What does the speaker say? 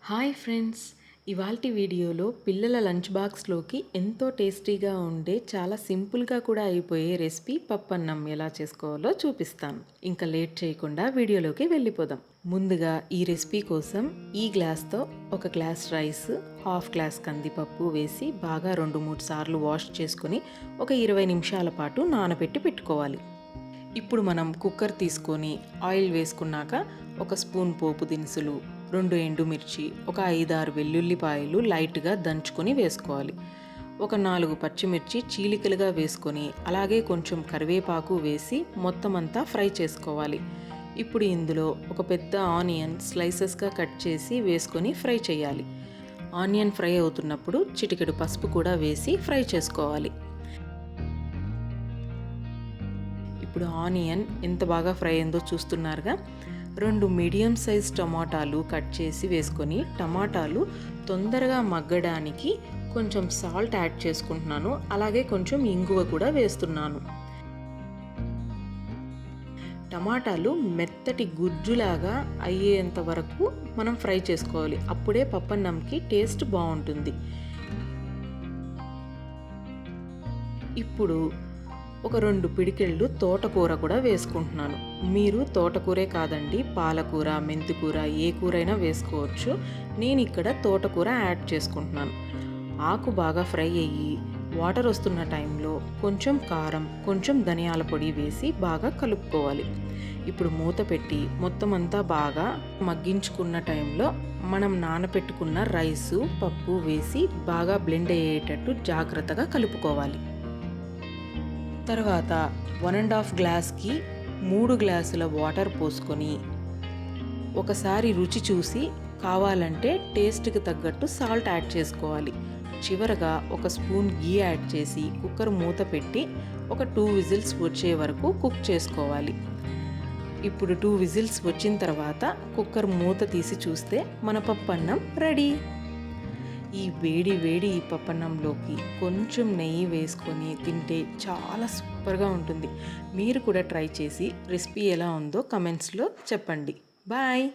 Hi friends, ఇవాల్టి వీడియోలో పిల్లల లంచ్ బాక్స్లోకి ఎంతో టేస్టీగా ఉండే చాలా సింపుల్గా కూడా అయిపోయే రెసిపీ పప్పన్నం ఎలా చేసుకోవాలో చూపిస్తాను. ఇంకా లేట్ చేయకుండా వీడియోలోకి వెళ్ళిపోదాం. ముందుగా ఈ రెసిపీ కోసం ఈ గ్లాస్తో ఒక గ్లాస్ రైస్, హాఫ్ గ్లాస్ కందిపప్పు వేసి బాగా 2-3 సార్లు వాష్ చేసుకొని ఒక 20 నిమిషాల పాటు నానబెట్టి పెట్టుకోవాలి. ఇప్పుడు మనం కుక్కర్ తీసుకొని ఆయిల్ వేసుకున్నాక ఒక స్పూన్ పోపు దినుసులు, 2 ఎండుమిర్చి, ఒక 5-6 వెల్లుల్లిపాయలు లైట్గా దంచుకొని వేసుకోవాలి. ఒక 4 పచ్చిమిర్చి చీలికలుగా వేసుకొని అలాగే కొంచెం కరివేపాకు వేసి మొత్తం అంతా ఫ్రై చేసుకోవాలి. ఇప్పుడు ఇందులో ఒక పెద్ద ఆనియన్ స్లైసెస్గా కట్ చేసి వేసుకొని ఫ్రై చేయాలి. ఆనియన్ ఫ్రై అవుతున్నప్పుడు చిటికెడు పసుపు కూడా వేసి ఫ్రై చేసుకోవాలి. ఇప్పుడు ఆనియన్ ఎంత బాగా ఫ్రై అయిందో చూస్తున్నారుగా. 2 మీడియం సైజ్ టమాటాలు కట్ చేసి వేసుకొని టమాటాలు తొందరగా మగ్గడానికి కొంచెం సాల్ట్ యాడ్ చేసుకుంటున్నాను. అలాగే కొంచెం ఇంగువ కూడా వేస్తున్నాను. టమాటాలు మెత్తటి గుజ్జులాగా అయ్యేంత వరకు మనం ఫ్రై చేసుకోవాలి. అప్పుడే పప్పన్నంకి టేస్ట్ బాగుంటుంది. ఇప్పుడు ఒక 2 పిడికెళ్ళు తోటకూర కూడా వేసుకుంటున్నాను. మీరు తోటకూరే కాదండి, పాలకూర, మెంతికూర ఏ కూరైనా వేసుకోవచ్చు. నేను ఇక్కడ తోటకూర యాడ్ చేసుకుంటున్నాను. ఆకు బాగా ఫ్రై అయ్యి వాటర్ వస్తున్న టైంలో కొంచెం కారం, కొంచెం ధనియాల పొడి వేసి బాగా కలుపుకోవాలి. ఇప్పుడు మూత పెట్టి మొత్తం అంతా బాగా మగ్గించుకున్న టైంలో మనం నానబెట్టుకున్న రైసు, పప్పు వేసి బాగా బ్లెండ్ అయ్యేటట్టు జాగ్రత్తగా కలుపుకోవాలి. తర్వాత 1.5 గ్లాస్కి 3 గ్లాసుల వాటర్ పోసుకొని ఒకసారి రుచి చూసి కావాలంటే టేస్ట్కి తగ్గట్టు సాల్ట్ యాడ్ చేసుకోవాలి. చివరగా ఒక స్పూన్ గీ యాడ్ చేసి కుక్కర్ మూత పెట్టి ఒక 2 విజిల్స్ వచ్చే వరకు కుక్ చేసుకోవాలి. ఇప్పుడు 2 విజిల్స్ వచ్చిన తర్వాత కుక్కర్ మూత తీసి చూస్తే మన పప్పన్నం రెడీ. ఈ వేడి ఈ పప్పన్నంలోకి కొంచెం నెయ్యి వేసుకొని తింటే చాలా సూపర్గా ఉంటుంది. మీరు కూడా ట్రై చేసి రెసిపీ ఎలా ఉందో కమెంట్స్లో చెప్పండి. బాయ్.